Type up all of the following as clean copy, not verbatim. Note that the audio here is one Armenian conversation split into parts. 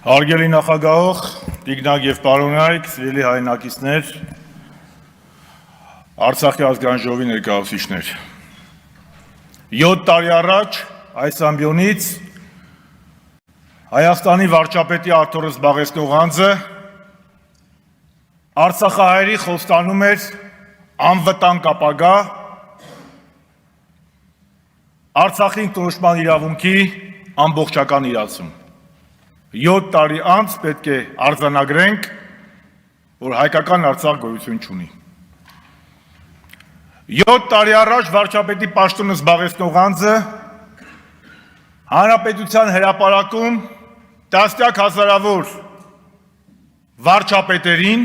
Հարգելի նախագահող, տիկնակ և պարոնայք, սիրելի հայրենակիցներ, Արցախի ազգային ժողովի ներկայացուցիչներ։ 7 տարի առաջ այս ամբիոնից Հայաստանի վարչապետի Արթուր զբաղեցնող անձը արցախահայերի խոստանում էր անվտանգ ապագա, Արցախի ինքնորոշման իրավունքի ամբողջական իրացում։ 7 տարի անց պետք է արձանագրենք, որ հայկական Արցախ գոյություն չունի։ 7 տարի առաջ վարչապետի պաշտոնը զբաղեցնող անձը Հանրապետության հրապարակում տասնյակ հազարավոր վարչապետերին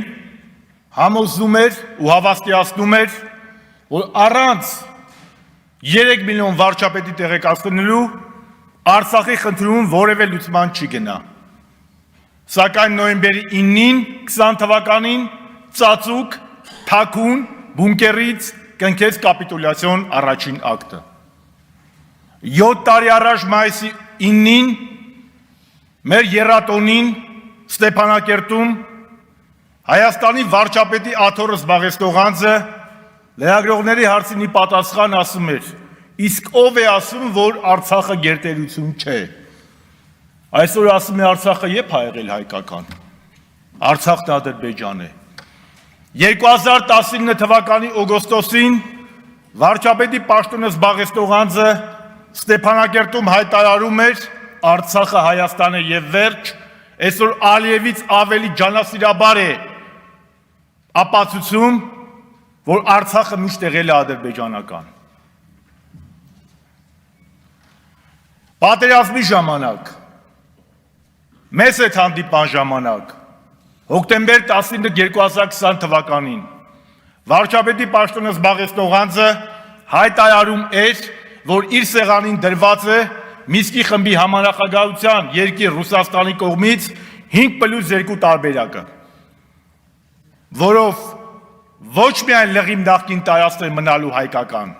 համոզում էր ու հավաստիացնում էր, որ առանց 3 միլիոն վարչապետի տեղեկացնելու Արցախի խնդրում որևէ լուծման չի գնա։ Սակայն նոյեմբերի 9-ին 20 թվականին ծածուկ, թաքուն, բունկերից կնքեց կապիտուլյացիոն առաջին ակտը։ 7 տարի առաջ մայիսի 9-ին մեր եռատոնին Ստեփանակերտում Հայաստանի վարչապետի աթոռը զբաղեցնող անձը լրագրողների հարցին ի պատասխան ասում էր. իսկ ով է ասում, որ Արցախը գերտերություն չէ։ Այսօր ասում է Արցախը երբ ա եղել հայկական։ Արցախն Ադրբեջան է։ 2019 թվականի օգոստոսին վարչապետի պաշտոնը զբաղեցնող անձը Ստեփանակերտում հայտարարում էր Արցախը Հայաստան է եւ վերջ, այսօր Ալիևից ավելի ջանասիրաբար է ապացուցում, որ Արցախը միշտ եղել է ադրբեջանական։ Պատերազմի ժամանակ, մեզ հետ հանդիպան ժամանակ, հոկտեմբեր 19 2020 թվականին, վարչապետի պաշտոնը զբաղեցնող անձը հայտարարում էր, որ իր սեղանին դրված է Մինսկի խմբի համանախագահության երկիր Ռուսաստանի կողմից 5+2 տարբերակը, որով ոչ միայն լղիմ նախկին տարածքներ մնալու հայկական,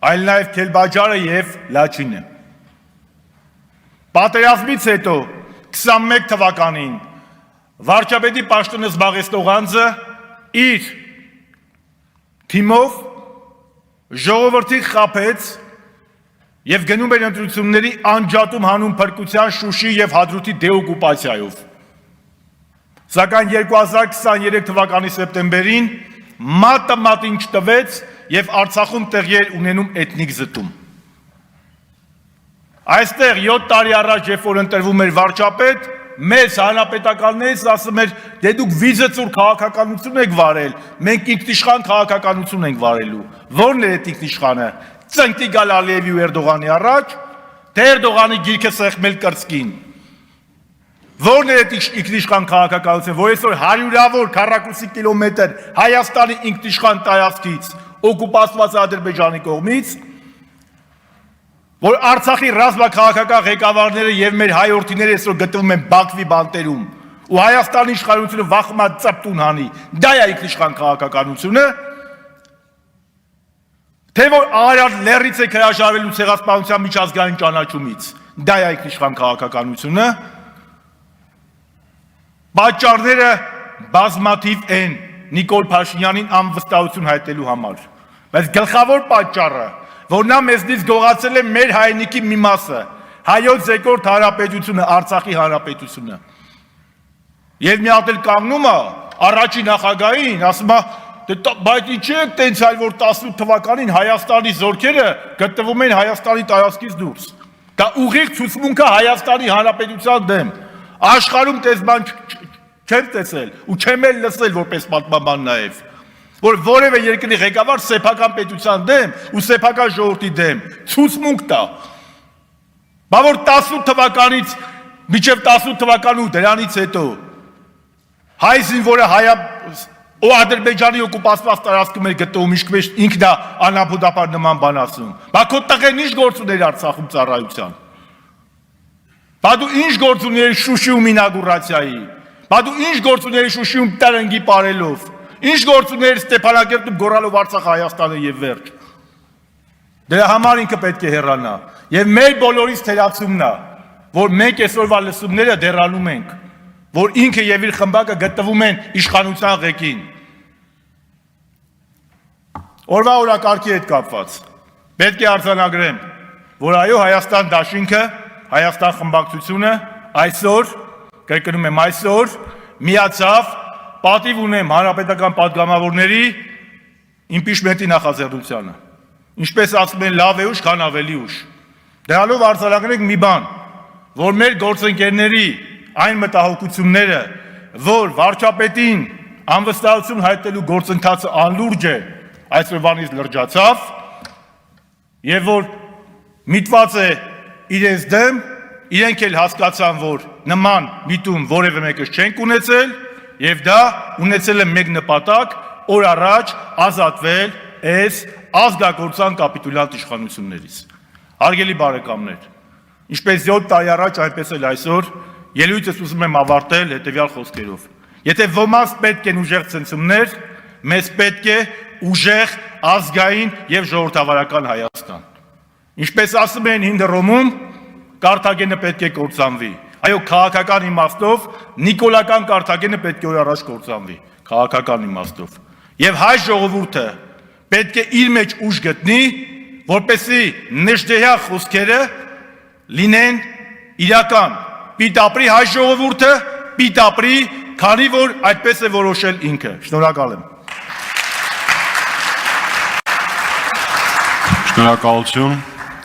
այլ նաև Քելբաջարը և Լաչինը։ Պատերազմից հետո 21 թվականին վարչապետի պաշտոնը զբաղեցնող անձը իր թիմով ժողովրդին խաբեց և գնում էր ընտրությունների անջատում հանուն փրկության Շուշի և Հադրութի դեօկուպացիայով։ Սակայն 2023 թվականի սեպտեմբերին մատը մատին չտվեց և Արցախում տեղի էր ունենում էթնիկ զտում։ Այստեղ 7 տարի առաջ, երբ որ ընտրվում էր վարչապետ, մեզ հանրապետականներից ասում էր, դե դուք վիզեցուր քաղաքականություն եք վարել, մենք ինքնիշխան քաղաքականություն ենք վարելու։ Ո՞րն է այդ ինքնիշխանը։ Ծնկի գալ Ալիևի ու Էրդողանի առաջ, թե Էրդողանի գիրքը սեղմել կրծքին։ Ո՞րն է այդ ինքնիշխան քաղաքականությունը, որ այսօր հարյուրավոր քառակուսի կիլոմետր Հայաստանի ինքնիշխան տարածքից օկուպացված Ադրբեջանի կողմից, որ Արցախի ռազմաքաղաքական ղեկավարները եւ մեր հայորդիները այսօր գտնվում են Բաքվի բանտերում, ու Հայաստանի իշխանությունը վախում է ծպտուն հանի, դա է ինքնիշխան քաղաքականությունը, թե որ Արարատ լեռից է հրաժարվելու ցեղասպանության միջազգային ճանաչումից, դա է ինքնիշխան քաղաքականությունը։ Պատճառները բազմաթիվ են Նիկոլ Փաշինյանին անվստահություն հայտնելու համար, բայց գլխավոր պատճառը, որ նա մեզնից գողացել է մեր հայրենիքի մի մասը, հայոց երկրորդ հանրապետությունը, Արցախի հանրապետությունը։ Եվ մի հատ էլ կանգնում է առաջին նախագահին, ասում է, բայց ինչի է տենց այլ, որ 18 թվականին Հայաստանի զորքերը գտնվում են Հայաստանի տարածքից դուրս։ Դա ուղիղ ցուցմունք է Հայաստանի հանրապետության դեմ։ Աշխարհում տես բան չեմ տեսել ու չեմ էլ լսել որպես պատմաբան նաև, որ որևէ երկրի ղեկավար սեփական պետության դեմ ու սեփական ժողովրդի դեմ ցուցմունք տա։ Բա որ 18 թվականից մինչև 18 թվական ու դրանից հետո հայ զինվորը ու Ադրբեջանի օկուպացված տարածքում էր գտնվում, ինքն է անապուդապար նման բան ասում։ Բա քո տղեն ինչ գործ ուներ Արցախում ծառայության։ Բա դու ինչ գործ ուներ Շուշիում ինագուրացիայի։ Բա դու ինչ գործ ուներ Շուշիում տրնգի պարելով։ Ինչ գործ ուներ Ստեփանակերտում գոռալով Արցախը Հայաստանը եւ վերջ։ Դրա համար ինքը պետք է հեռանա։ Եվ մեր բոլորիս թերացումն է, որ մենք այսօրվա լսումները դեռանում ենք, որ ինքը եւ իր խմբակը գտնվում են իշխանության ղեկին։ Օրվա օրակարգի հետ կապված պետք է արձանագրեմ, որ այո Հայաստան դաշինքը, Հայաստան խմբակցությունը այսօր, կրկնում եմ այսօր, միացավ պատիվ ունեմ հանրապետական պատգամավորների իմպիչմենտի նախաձեռնությանը։ Ինչպես ասում են, լավ է ուշ, քան ավելի ուշ։ Դրանով արձանագրենք մի բան, որ մեր գործընկերների այն մտահոգությունները, որ վարչապետին անվստահություն հայտնելու գործընթացը անլուրջ է, այսօրվանից լրջացավ, եւ որ միտված է իրենց դեմ, իրենք էլ հասկացան, որ նման միտում որևէ մեկը չենք ունեցել, եւ դա ունեցել է մեկ նպատակ, օր առաջ ազատվել այս ազգագործան կապիտուլյանտ իշխանություններից։ Հարգելի բարեկամներ, ինչպես 7 տարի առաջ, այնպես էլ այսօր ելույթս ուզում եմ ավարտել հետևյալ խոսքերով. Եթե ոմանց պետք են ուժեղ ցնցումներ, մեզ պետք է ուժեղ ազգային եւ ժողովրդավարական Հայաստան։ Ինչպես ասում են հին Հռոմում, Կարթագենը պետք է կործանվի։ Այո, քաղաքական իմաստով նիկոլական Կարթագենը պետք է օր առաջ կործանվի, քաղաքական իմաստով։ Եվ հայ ժողովուրդը պետք է իր մեջ ուժ գտնի, որպեսզի նժդեհյա խոսքերը լինեն իրական։ Պիտ ապրի հայ ժողովուրդը, պիտ ապրի, քանի որ այդպես է որոշել ինքը։ Շնորհակալ եմ։ Շնորհակալություն։